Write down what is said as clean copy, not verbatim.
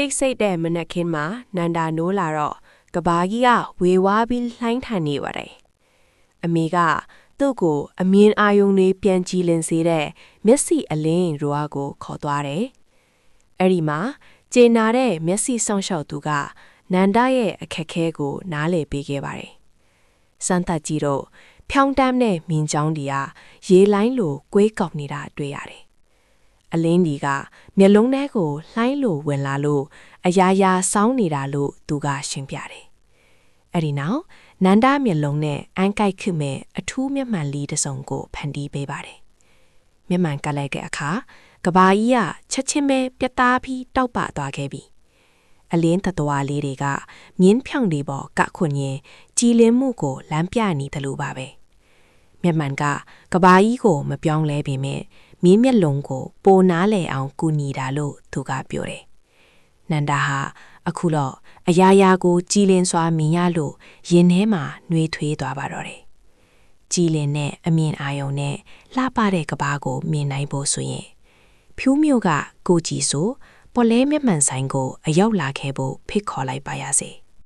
တိတ်ဆိတ်တဲ့မနက်ခင်းမှာနန္ဒာနိုးလာတော့ကဘာကြီးကဝေဝါးပြီးလှိုင်းထန်နေပါတယ်။အမေကသူ့ကိုအမြင်အာရုံတွေပြန်ကြည့်လင်စေတဲ့မျက်စိအလင်းရွာကိုခေါ်သွားတယ်။အဲ့ဒီမှာကျေနာတဲ့မျက်စိဆောင်းလျှောက်သူကနန္ဒာရဲ့အခက်ခဲကိုနားလည်ပေးခဲ့ပါတယ်။စမ်းသပ်ကြည့်တော့ဖြောင်းတမ်းတဲ့မြင်ကြောင်းတွေကရေလိုင်းလိုကွေးကောက်နေတာတွေ့ရတယ်။အလင်းတွေကမျက်လုံးထဲကိုလှိုင်းလိုဝင်လာလို့အရာရာစောင်းနေတာလို့သူကရှင်းပြတယ်။အဲ့ဒီနောက်နန္ဒာမျက်လုံးနဲ့အန်ကိုက်ခမဲ့အထူးမျက်မှန်လေးတစ်စုံကိုဖန်တီးပေးပါတယ်။မျက်မှန်ကလိုက်တဲ့အခါကဘာကြီးကချက်ချင်းပဲပြတ်သားပြီးတောက်ပသွားခဲ့ပြီ။အလင်းသတ္တဝါလေးတွေကမြင်းဖြောင်းတွေပေါ်ကခွန်ရင်ကြည်လင်မှုကိုလမ်းပြနေတယ်လို့ပါပဲ။မျက်မှန်ကကဘာကြီးကိုမပြောင်းလဲပေမဲ့မြင်းမျက်လုံးကိုပိုနားလဲအောင်ကူညီတာလို့သူကပြောတယ်။နန္ဒာဟာအခုတော့အရာရာကိုကြည်လင်စွာမြင်ရလို့ရင်ထဲမှာနှွေးထွေးသွားပါတော့တယ်။ကြည်လင်တဲ့အမြင်အာရုံနဲ့လှပတဲ့ကဘာကိုမြင်နိုင်ဖို့ဆိုရင်ဖြူးမျိုးကကိုကြည်ဆိုပေါ်လဲမျက်မှန်ဆိုင်ကိုအရောက်လာခဲ့ဖို့ဖိတ်ခေါ်လိုက်ပါရစေ။